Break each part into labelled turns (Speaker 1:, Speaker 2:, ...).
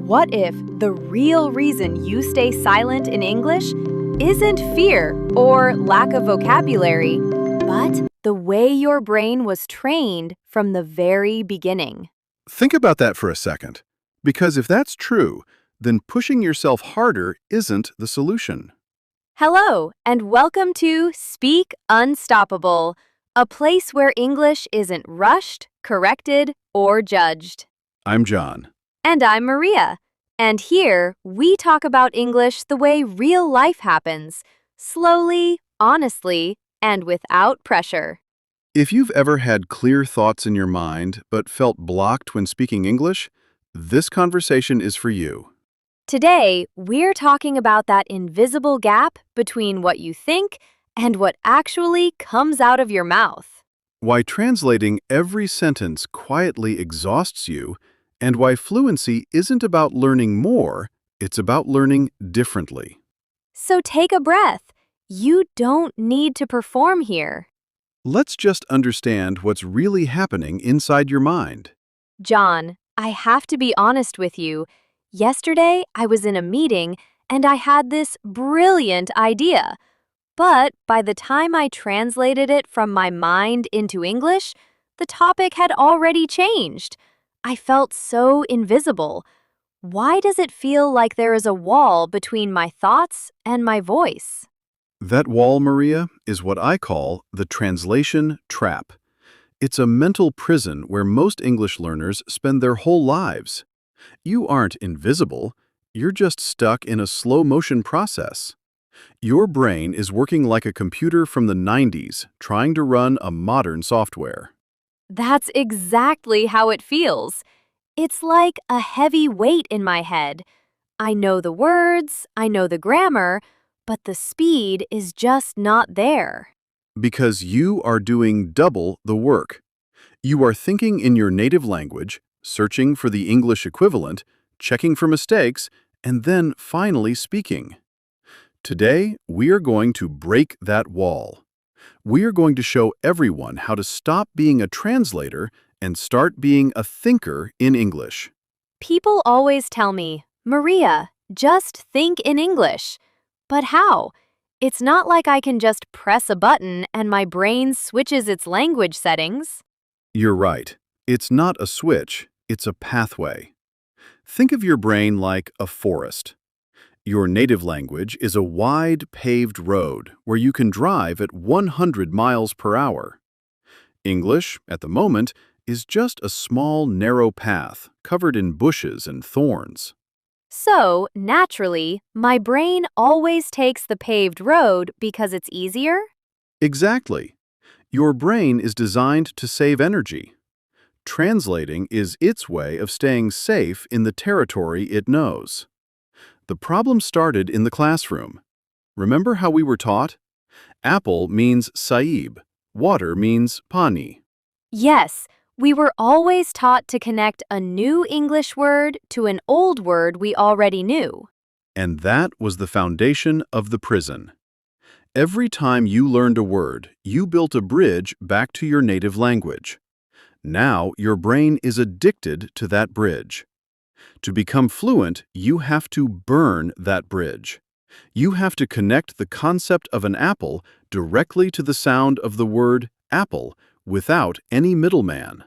Speaker 1: What if the real reason you stay silent in English isn't fear or lack of vocabulary, but the way your brain was trained from the very beginning?
Speaker 2: Think about that for a second, because if that's true, then pushing yourself harder isn't the solution.
Speaker 1: Hello, and welcome to Speak Unstoppable, a place where English isn't rushed, corrected, or judged.
Speaker 2: I'm John.
Speaker 1: And I'm Maria. And here, we talk about English the way real life happens, slowly, honestly, and without pressure.
Speaker 2: If you've ever had clear thoughts in your mind but felt blocked when speaking English, this conversation is for you.
Speaker 1: Today, we're talking about that invisible gap between what you think and what actually comes out of your mouth.
Speaker 2: Why translating every sentence quietly exhausts you, and why fluency isn't about learning more, it's about learning differently.
Speaker 1: So take a breath. You don't need to perform here.
Speaker 2: Let's just understand what's really happening inside your mind.
Speaker 1: John, I have to be honest with you. Yesterday, I was in a meeting and I had this brilliant idea. But by the time I translated it from my mind into English, the topic had already changed. I felt so invisible. Why does it feel like there is a wall between my thoughts and my voice?
Speaker 2: That wall, Maria, is what I call the translation trap. It's a mental prison where most English learners spend their whole lives. You aren't invisible, you're just stuck in a slow-motion process. Your brain is working like a computer from the 90s, trying to run a modern software.
Speaker 1: That's exactly how it feels. It's like a heavy weight in my head. I know the words, I know the grammar, but the speed is just not there.
Speaker 2: Because you are doing double the work. You are thinking in your native language, searching for the English equivalent, checking for mistakes, and then finally speaking. Today, we are going to break that wall. We are going to show everyone how to stop being a translator and start being a thinker in English.
Speaker 1: People always tell me, Maria, just think in English. But how? It's not like I can just press a button and my brain switches its language settings.
Speaker 2: You're right. It's not a switch, it's a pathway. Think of your brain like a forest. Your native language is a wide, paved road where you can drive at 100 miles per hour. English, at the moment, is just a small, narrow path covered in bushes and thorns.
Speaker 1: So, naturally, my brain always takes the paved road because it's easier?
Speaker 2: Exactly. Your brain is designed to save energy. Translating is its way of staying safe in the territory it knows. The problem started in the classroom. Remember how we were taught? Apple means saib, water means pani.
Speaker 1: Yes, we were always taught to connect a new English word to an old word we already knew.
Speaker 2: And that was the foundation of the prison. Every time you learned a word, you built a bridge back to your native language. Now your brain is addicted to that bridge. To become fluent, you have to burn that bridge. You have to connect the concept of an apple directly to the sound of the word apple without any middleman.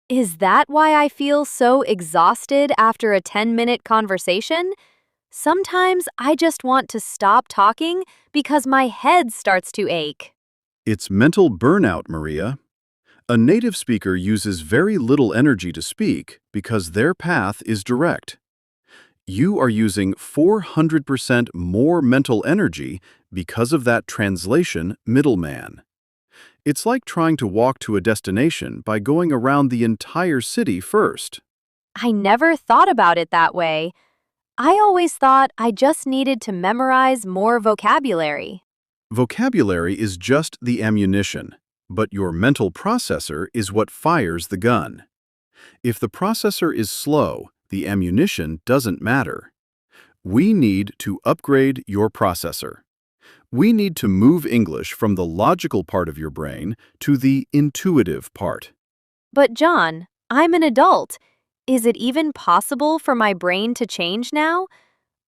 Speaker 1: Is that why I feel so exhausted after a 10-minute conversation? Sometimes I just want to stop talking because my head starts to ache.
Speaker 2: It's mental burnout, Maria. A native speaker uses very little energy to speak because their path is direct. You are using 400% more mental energy because of that translation middleman. It's like trying to walk to a destination by going around the entire city first.
Speaker 1: I never thought about it that way. I always thought I just needed to memorize more vocabulary.
Speaker 2: Vocabulary is just the ammunition, but your mental processor is what fires the gun. If the processor is slow, the ammunition doesn't matter. We need to upgrade your processor. We need to move English from the logical part of your brain to the intuitive part.
Speaker 1: But John, I'm an adult. Is it even possible for my brain to change now?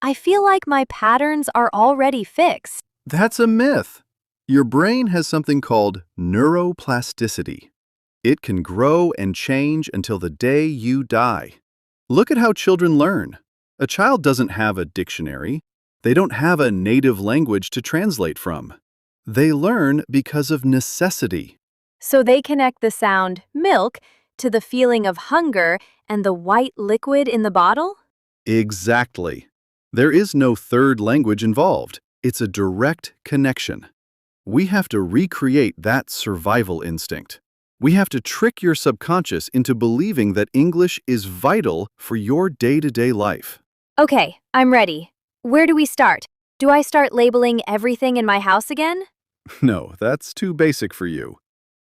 Speaker 1: I feel like my patterns are already fixed.
Speaker 2: That's a myth. Your brain has something called neuroplasticity. It can grow and change until the day you die. Look at how children learn. A child doesn't have a dictionary. They don't have a native language to translate from. They learn because of necessity.
Speaker 1: So they connect the sound milk to the feeling of hunger and the white liquid in the bottle?
Speaker 2: Exactly. There is no third language involved. It's a direct connection. We have to recreate that survival instinct. We have to trick your subconscious into believing that English is vital for your day-to-day life.
Speaker 1: Okay, I'm ready. Where do we start? Do I start labeling everything in my house again?
Speaker 2: No, that's too basic for you.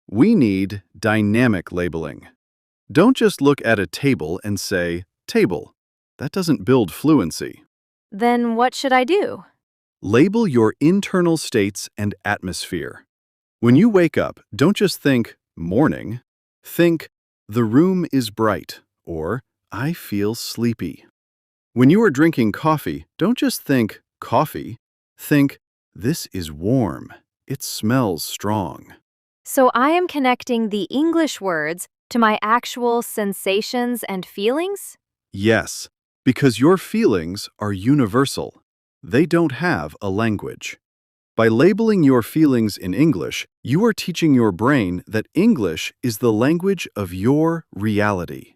Speaker 2: We need dynamic labeling. Don't just look at a table and say, table. That doesn't build fluency.
Speaker 1: Then what should I do?
Speaker 2: Label your internal states and atmosphere. When you wake up, don't just think, morning. Think, the room is bright, or I feel sleepy. When you are drinking coffee, don't just think, coffee. Think, this is warm. It smells strong.
Speaker 1: So I am connecting the English words to my actual sensations and feelings?
Speaker 2: Yes, because your feelings are universal. They don't have a language. By labeling your feelings in English, you are teaching your brain that English is the language of your reality.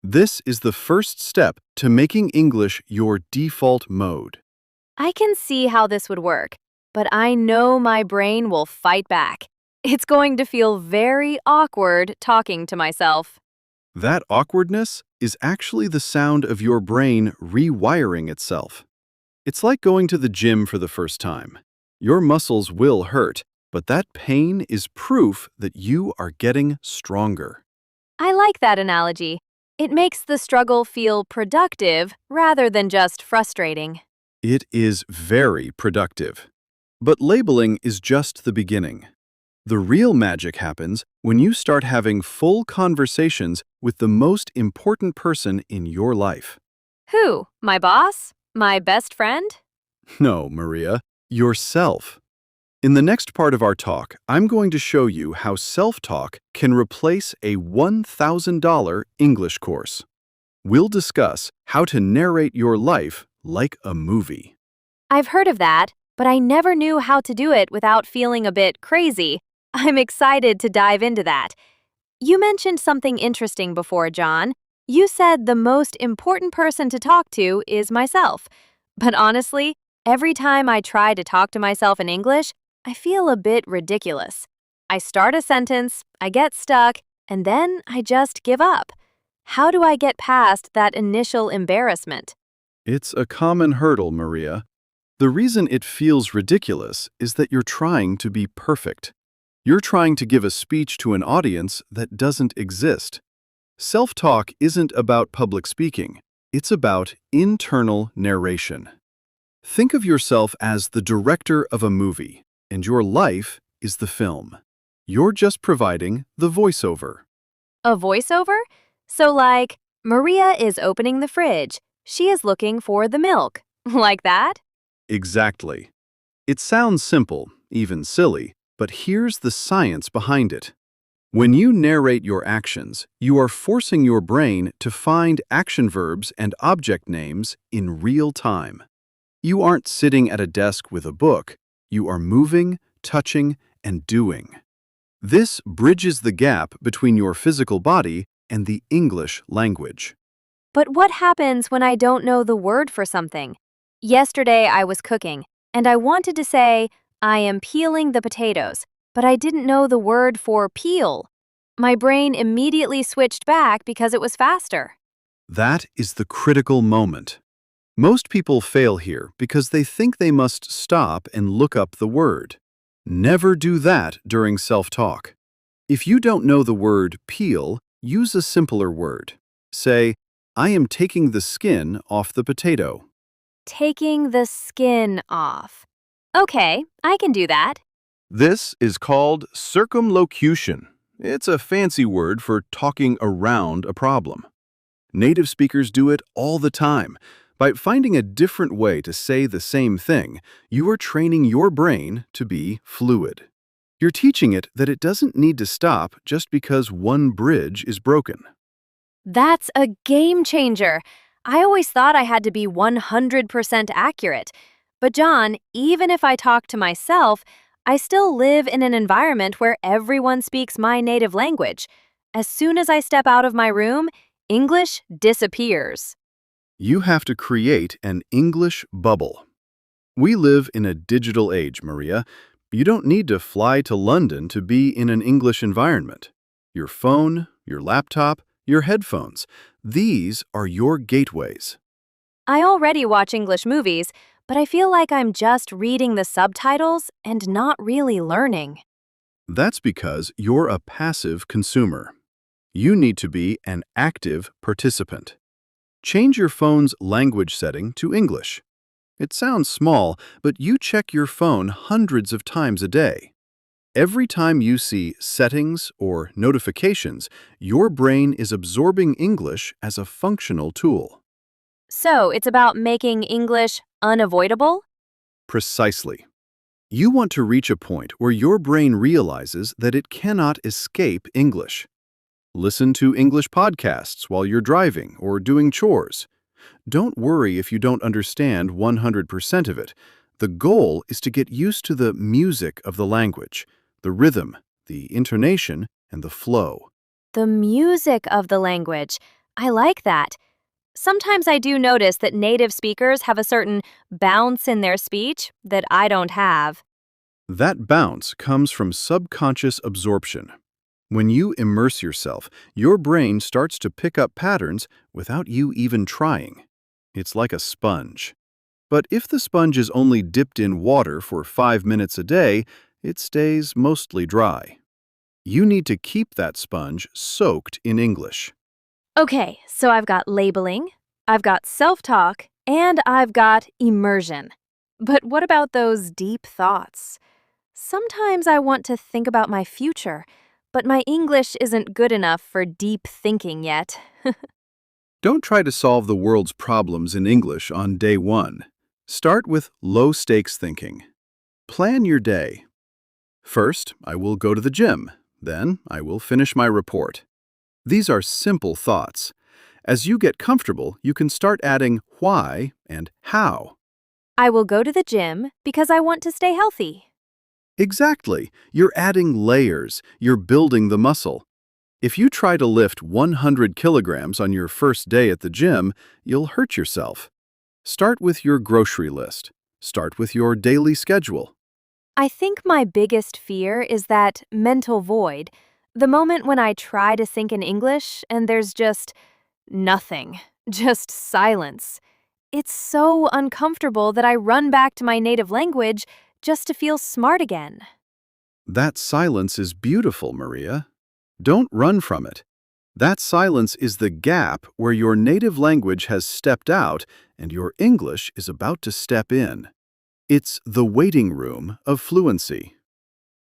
Speaker 2: This is the first step to making English your default mode.
Speaker 1: I can see how this would work, but I know my brain will fight back. It's going to feel very awkward talking to myself.
Speaker 2: That awkwardness is actually the sound of your brain rewiring itself. It's like going to the gym for the first time. Your muscles will hurt, but that pain is proof that you are getting stronger.
Speaker 1: I like that analogy. It makes the struggle feel productive rather than just frustrating.
Speaker 2: It is very productive. But labeling is just the beginning. The real magic happens when you start having full conversations with the most important person in your life.
Speaker 1: Who? My boss? My best friend?
Speaker 2: No, Maria, yourself. In the next part of our talk, I'm going to show you how self-talk can replace a $1,000 English course. We'll discuss how to narrate your life like a movie.
Speaker 1: I've heard of that, but I never knew how to do it without feeling a bit crazy. I'm excited to dive into that. You mentioned something interesting before, John. You said the most important person to talk to is myself. But honestly, every time I try to talk to myself in English, I feel a bit ridiculous. I start a sentence, I get stuck, and then I just give up. How do I get past that initial embarrassment?
Speaker 2: It's a common hurdle, Maria. The reason it feels ridiculous is that you're trying to be perfect. You're trying to give a speech to an audience that doesn't exist. Self-talk isn't about public speaking. It's about internal narration. Think of yourself as the director of a movie, and your life is the film. You're just providing the voiceover.
Speaker 1: A voiceover? So like, Maria is opening the fridge. She is looking for the milk. Like that?
Speaker 2: Exactly. It sounds simple, even silly, but here's the science behind it. When you narrate your actions, you are forcing your brain to find action verbs and object names in real time. You aren't sitting at a desk with a book. You are moving, touching, and doing. This bridges the gap between your physical body and the English language.
Speaker 1: But what happens when I don't know the word for something? Yesterday I was cooking, and I wanted to say, I am peeling the potatoes, but I didn't know the word for peel. My brain immediately switched back because it was faster.
Speaker 2: That is the critical moment. Most people fail here because they think they must stop and look up the word. Never do that during self-talk. If you don't know the word peel, use a simpler word. Say, I am taking the skin off the potato.
Speaker 1: Taking the skin off. Okay, I can do that.
Speaker 2: This is called circumlocution. It's a fancy word for talking around a problem. Native speakers do it all the time. By finding a different way to say the same thing, you are training your brain to be fluid. You're teaching it that it doesn't need to stop just because one bridge is broken.
Speaker 1: That's a game changer. I always thought I had to be 100% accurate. But John, even if I talk to myself, I still live in an environment where everyone speaks my native language. As soon as I step out of my room, English disappears.
Speaker 2: You have to create an English bubble. We live in a digital age, Maria. You don't need to fly to London to be in an English environment. Your phone, your laptop, your headphones, these are your gateways.
Speaker 1: I already watch English movies, but I feel like I'm just reading the subtitles and not really learning.
Speaker 2: That's because you're a passive consumer. You need to be an active participant. Change your phone's language setting to English. It sounds small, but you check your phone hundreds of times a day. Every time you see settings or notifications, your brain is absorbing English as a functional tool.
Speaker 1: So it's about making English unavoidable?
Speaker 2: Precisely. You want to reach a point where your brain realizes that it cannot escape English. Listen to English podcasts while you're driving or doing chores. Don't worry if you don't understand 100% of it. The goal is to get used to the music of the language, the rhythm, the intonation, and the flow.
Speaker 1: The music of the language. I like that. Sometimes I do notice that native speakers have a certain bounce in their speech that I don't have.
Speaker 2: That bounce comes from subconscious absorption. When you immerse yourself, your brain starts to pick up patterns without you even trying. It's like a sponge. But if the sponge is only dipped in water for 5 minutes a day, it stays mostly dry. You need to keep that sponge soaked in English.
Speaker 1: Okay, so I've got labeling, I've got self-talk, and I've got immersion. But what about those deep thoughts? Sometimes I want to think about my future, but my English isn't good enough for deep thinking yet.
Speaker 2: Don't try to solve the world's problems in English on day one. Start with low-stakes thinking. Plan your day. First, I will go to the gym. Then, I will finish my report. These are simple thoughts. As you get comfortable, you can start adding why and how.
Speaker 1: I will go to the gym because I want to stay healthy.
Speaker 2: Exactly. You're adding layers. You're building the muscle. If you try to lift 100 kilograms on your first day at the gym, you'll hurt yourself. Start with your grocery list. Start with your daily schedule.
Speaker 1: I think my biggest fear is that mental void, the moment when I try to think in English and there's just nothing, just silence. It's so uncomfortable that I run back to my native language just to feel smart again.
Speaker 2: That silence is beautiful, Maria. Don't run from it. That silence is the gap where your native language has stepped out and your English is about to step in. It's the waiting room of fluency.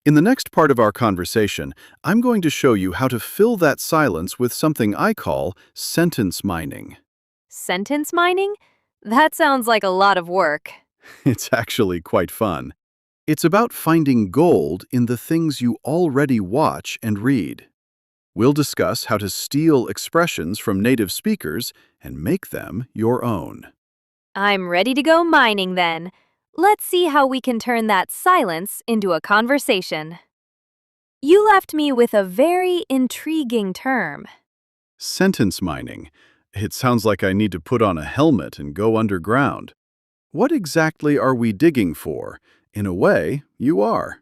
Speaker 2: In the next part of our conversation, I'm going to show you how to fill that silence with something I call sentence mining.
Speaker 1: Sentence mining? That sounds like a lot of work.
Speaker 2: It's actually quite fun. It's about finding gold in the things you already watch and read. We'll discuss how to steal expressions from native speakers and make them your own.
Speaker 1: I'm ready to go mining then. Let's see how we can turn that silence into a conversation. You left me with a very intriguing term.
Speaker 2: Sentence mining. It sounds like I need to put on a helmet and go underground. What exactly are we digging for? In a way, you are.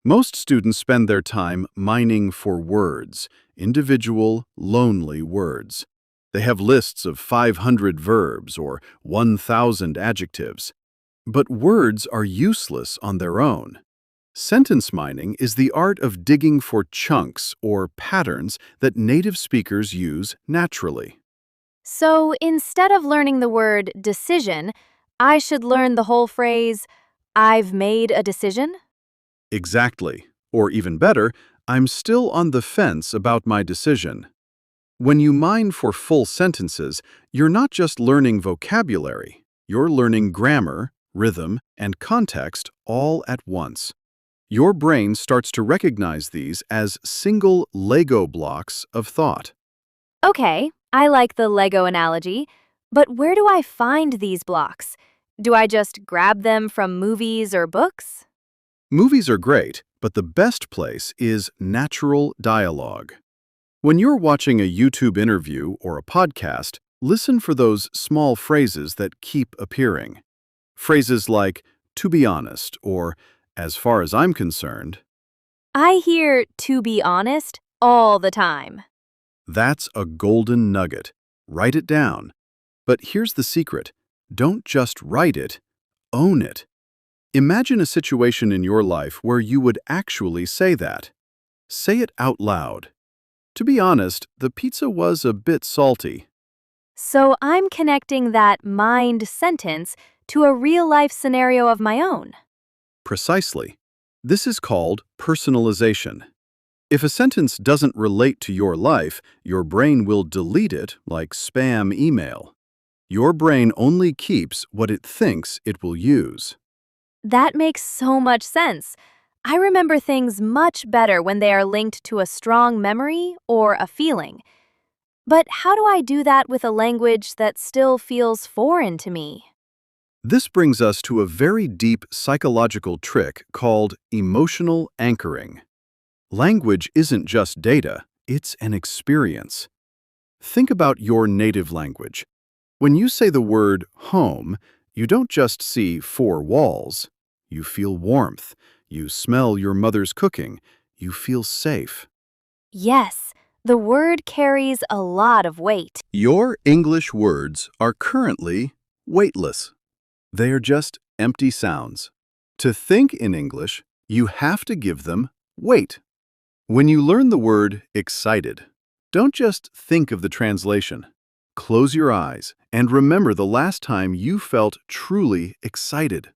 Speaker 2: Most students spend their time mining for words, individual, lonely words. They have lists of 500 verbs or 1,000 adjectives. But words are useless on their own. Sentence mining is the art of digging for chunks or patterns that native speakers use naturally.
Speaker 1: So instead of learning the word decision, I should learn the whole phrase, I've made a decision?
Speaker 2: Exactly. Or even better, I'm still on the fence about my decision. When you mine for full sentences, you're not just learning vocabulary, you're learning grammar, rhythm, and context all at once. Your brain starts to recognize these as single Lego blocks of thought.
Speaker 1: Okay, I like the Lego analogy, but where do I find these blocks? Do I just grab them from movies or books?
Speaker 2: Movies are great, but the best place is natural dialogue. When you're watching a YouTube interview or a podcast, listen for those small phrases that keep appearing. Phrases like, to be honest, or as far as I'm concerned.
Speaker 1: I hear "to be honest" all the time.
Speaker 2: That's a golden nugget. Write it down. But here's the secret. Don't just write it, own it. Imagine a situation in your life where you would actually say that. Say it out loud. To be honest, the pizza was a bit salty.
Speaker 1: So I'm connecting that mind sentence to a real-life scenario of my own.
Speaker 2: Precisely. This is called personalization. If a sentence doesn't relate to your life, your brain will delete it like spam email. Your brain only keeps what it thinks it will use.
Speaker 1: That makes so much sense. I remember things much better when they are linked to a strong memory or a feeling. But how do I do that with a language that still feels foreign to me?
Speaker 2: This brings us to a very deep psychological trick called emotional anchoring. Language isn't just data, it's an experience. Think about your native language. When you say the word home, you don't just see four walls. You feel warmth. You smell your mother's cooking. You feel safe.
Speaker 1: Yes, the word carries a lot of weight.
Speaker 2: Your English words are currently weightless. They are just empty sounds. To think in English, you have to give them weight. When you learn the word excited, don't just think of the translation. Close your eyes and remember the last time you felt truly excited.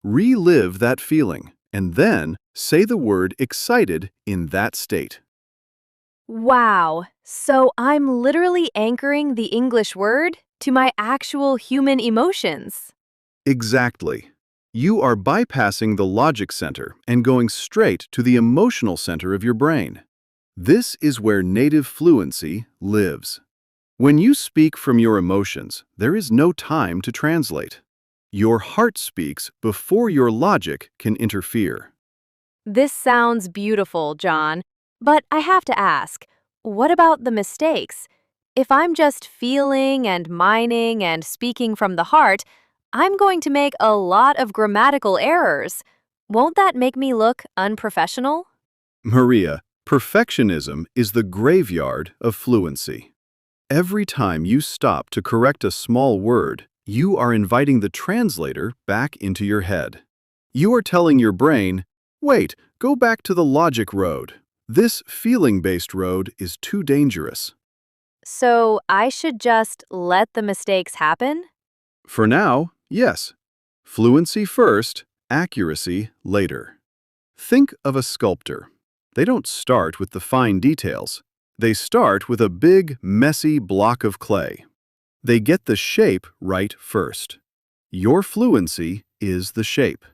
Speaker 2: Relive that feeling and then say the word excited in that state.
Speaker 1: Wow, so I'm literally anchoring the English word to my actual human emotions.
Speaker 2: Exactly. You are bypassing the logic center and going straight to the emotional center of your brain. This is where native fluency lives. When you speak from your emotions, there is no time to translate. Your heart speaks before your logic can interfere.
Speaker 1: This sounds beautiful, John, but I have to ask, what about the mistakes? If I'm just feeling and mining and speaking from the heart, I'm going to make a lot of grammatical errors. Won't that make me look unprofessional?
Speaker 2: Maria, perfectionism is the graveyard of fluency. Every time you stop to correct a small word, you are inviting the translator back into your head. You are telling your brain, wait, go back to the logic road. This feeling-based road is too dangerous.
Speaker 1: So I should just let the mistakes happen?
Speaker 2: For now, yes. Fluency first, accuracy later. Think of a sculptor. They don't start with the fine details. They start with a big, messy block of clay. They get the shape right first. Your fluency is the shape.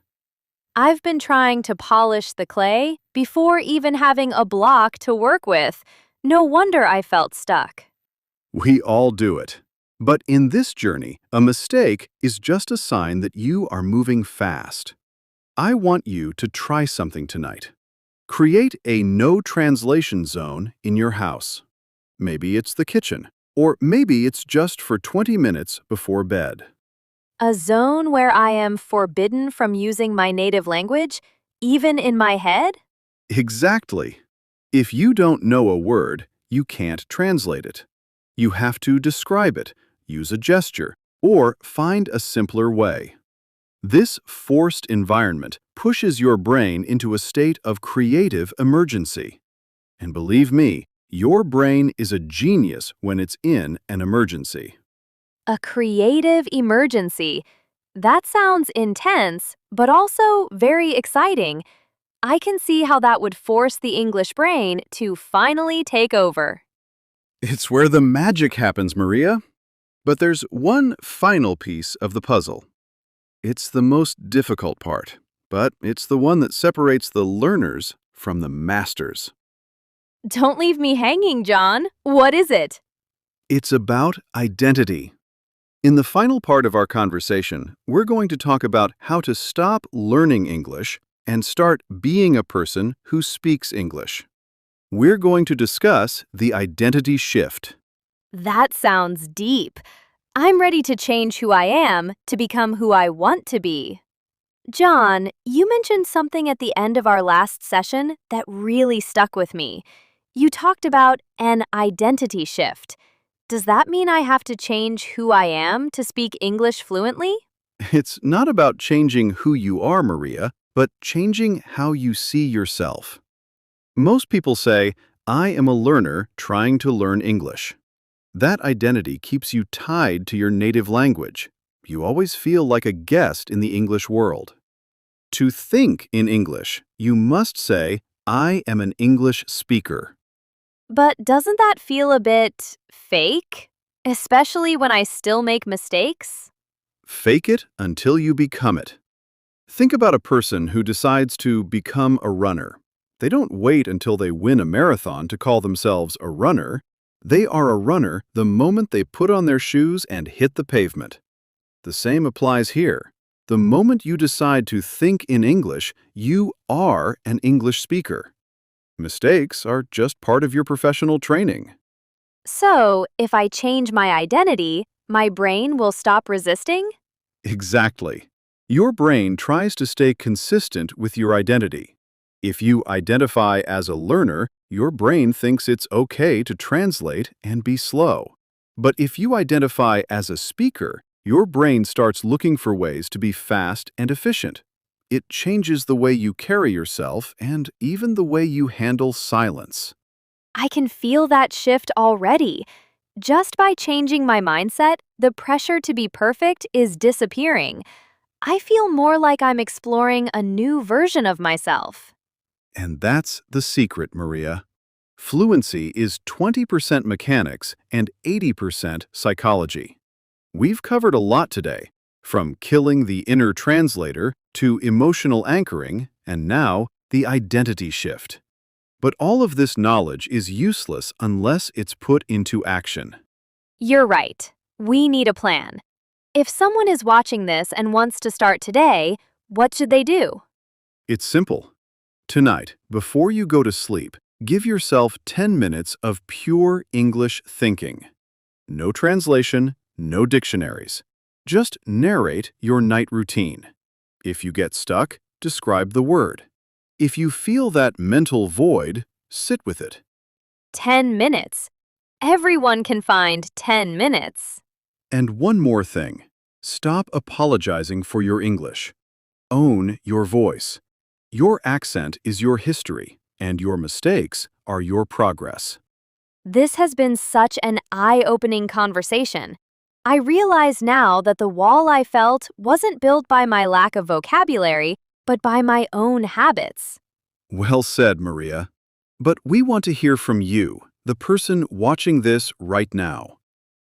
Speaker 1: I've been trying to polish the clay before even having a block to work with. No wonder I felt stuck.
Speaker 2: We all do it. But in this journey, a mistake is just a sign that you are moving fast. I want you to try something tonight. Create a no translation zone in your house. Maybe it's the kitchen, or maybe it's just for 20 minutes before bed.
Speaker 1: A zone where I am forbidden from using my native language, even in my head?
Speaker 2: Exactly. If you don't know a word, you can't translate it. You have to describe it, use a gesture, or find a simpler way. This forced environment pushes your brain into a state of creative emergency. And believe me, your brain is a genius when it's in an emergency.
Speaker 1: A creative emergency. That sounds intense, but also very exciting. I can see how that would force the English brain to finally take over.
Speaker 2: It's where the magic happens, Maria. But there's one final piece of the puzzle. It's the most difficult part, but it's the one that separates the learners from the masters.
Speaker 1: Don't leave me hanging, John. What is it?
Speaker 2: It's about identity. In the final part of our conversation, we're going to talk about how to stop learning English and start being a person who speaks English. We're going to discuss the identity shift.
Speaker 1: That sounds deep. I'm ready to change who I am to become who I want to be. John, you mentioned something at the end of our last session that really stuck with me. You talked about an identity shift. Does that mean I have to change who I am to speak English fluently?
Speaker 2: It's not about changing who you are, Maria, but changing how you see yourself. Most people say, I am a learner trying to learn English. That identity keeps you tied to your native language. You always feel like a guest in the English world. To think in English, you must say, I am an English speaker.
Speaker 1: But doesn't that feel a bit fake? Especially when I still make mistakes?
Speaker 2: Fake it until you become it. Think about a person who decides to become a runner. They don't wait until they win a marathon to call themselves a runner. They are a runner the moment they put on their shoes and hit the pavement. The same applies here. The moment you decide to think in English, you are an English speaker. Mistakes are just part of your professional training.
Speaker 1: So, if I change my identity, my brain will stop resisting?
Speaker 2: Exactly. Your brain tries to stay consistent with your identity. If you identify as a learner, your brain thinks it's okay to translate and be slow. But if you identify as a speaker, your brain starts looking for ways to be fast and efficient. It changes the way you carry yourself and even the way you handle silence.
Speaker 1: I can feel that shift already. Just by changing my mindset, the pressure to be perfect is disappearing. I feel more like I'm exploring a new version of myself.
Speaker 2: And that's the secret, Maria. Fluency is 20% mechanics and 80% psychology. We've covered a lot today, from killing the inner translator to emotional anchoring, and now the identity shift. But all of this knowledge is useless unless it's put into action.
Speaker 1: You're right. We need a plan. If someone is watching this and wants to start today, what should they do?
Speaker 2: It's simple. Tonight, before you go to sleep, give yourself 10 minutes of pure English thinking. No translation, no dictionaries. Just narrate your night routine. If you get stuck, describe the word. If you feel that mental void, sit with it.
Speaker 1: 10 minutes. Everyone can find 10 minutes.
Speaker 2: And one more thing. Stop apologizing for your English. Own your voice. Your accent is your history, and your mistakes are your progress.
Speaker 1: This has been such an eye-opening conversation. I realize now that the wall I felt wasn't built by my lack of vocabulary, but by my own habits.
Speaker 2: Well said, Maria. But we want to hear from you, the person watching this right now.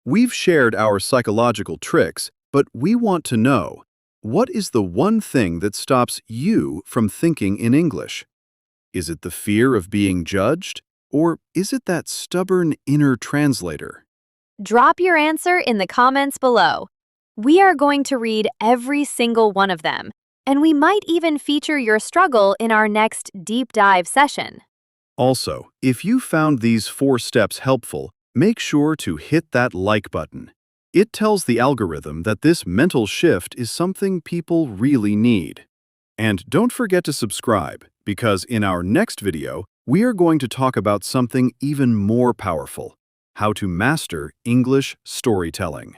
Speaker 2: We've shared our psychological tricks, but we want to know, what is the one thing that stops you from thinking in English? Is it the fear of being judged, or is it that stubborn inner translator?
Speaker 1: Drop your answer in the comments below. We are going to read every single one of them, and we might even feature your struggle in our next deep dive session.
Speaker 2: Also, if you found these 4 steps helpful, make sure to hit that like button. It tells the algorithm that this mental shift is something people really need. And don't forget to subscribe, because in our next video, we are going to talk about something even more powerful: how to master English storytelling.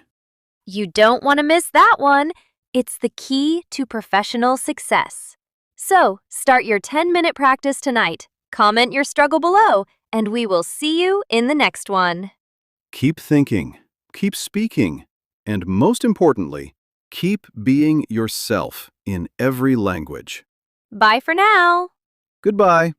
Speaker 1: You don't want to miss that one. It's the key to professional success. So, start your 10-minute practice tonight. Comment your struggle below, and we will see you in the next one.
Speaker 2: Keep thinking, keep speaking, and most importantly, keep being yourself in every language.
Speaker 1: Bye for now.
Speaker 2: Goodbye.